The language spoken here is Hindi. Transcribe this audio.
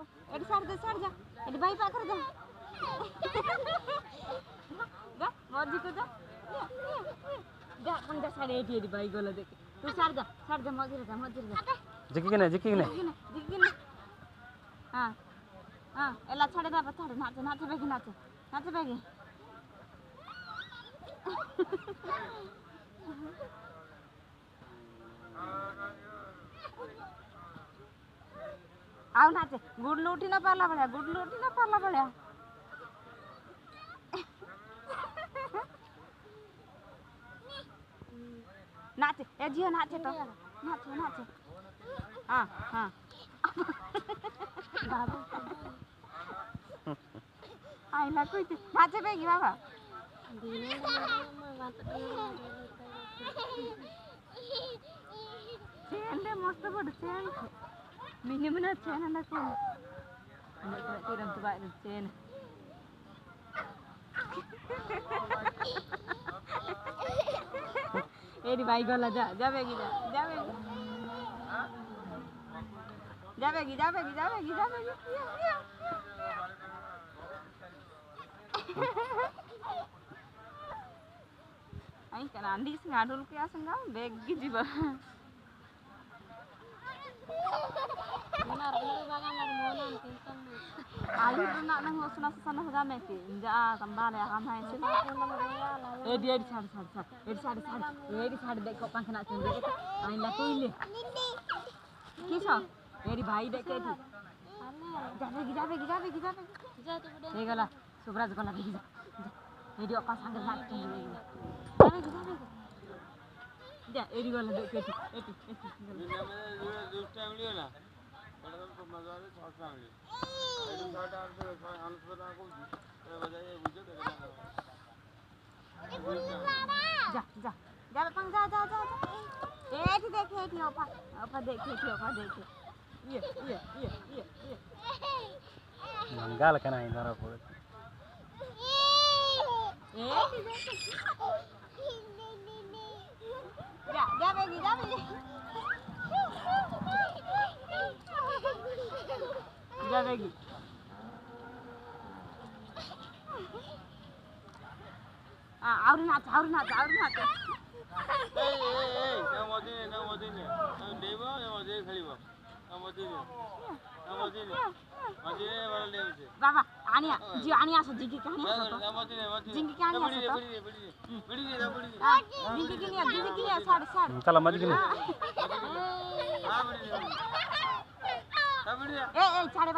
एडी साइड जा एडी भाई पाकर जा जा मौजी को जा जा पंगा साइड एडी भाई गोला देख तू साइड जा मौजी जा जिकी के ने हां हां एला छाड़े ना छाड़े नाच बेगी आउ नाचे गुडलू उठी ना पारला भलिया नाचे ए जियो नाचे तो नाचे हां बाबा आइला कोई नाचे बेगी बाबा चेन मस्त बड़ चेन मिनिमम चेन ना को तिरम तो बाय चेन एडी भाई गोला जावेगी आई कनांडी से आडुल के आसंगा बैग की जीवा आलू ना नंग उसना सना हो जामे की जा कंबाले हम है से एडी साइड देखो पंखना चुन दे आई ला कोइले किसो एडी भाई देखे थी जावेगी जा तो बड़े गला सुब्राज गला भी जा एडी अपा संग नाच जावेगी जा एडी गला देखे थी एटी दूस टाइम लियो ना बड़ा तो मजा है शॉर्ट फैमिली एडी शॉर्ट आर से आंसर को बजाए बुझो जा पंग जा एटी देखे थी अपा देखे ये मंगाल कना इधर पड़े जावेगी और नाच ए मौजी ने देबो मौजी खेलिबो मौजी ने वाला ले से बाबा आनिया सो जिंकी कहानी सो जिंकी कहानी सो बड़ी जिंकी की नहीं साड़ चला मज के हां बड़ी ए छाड़े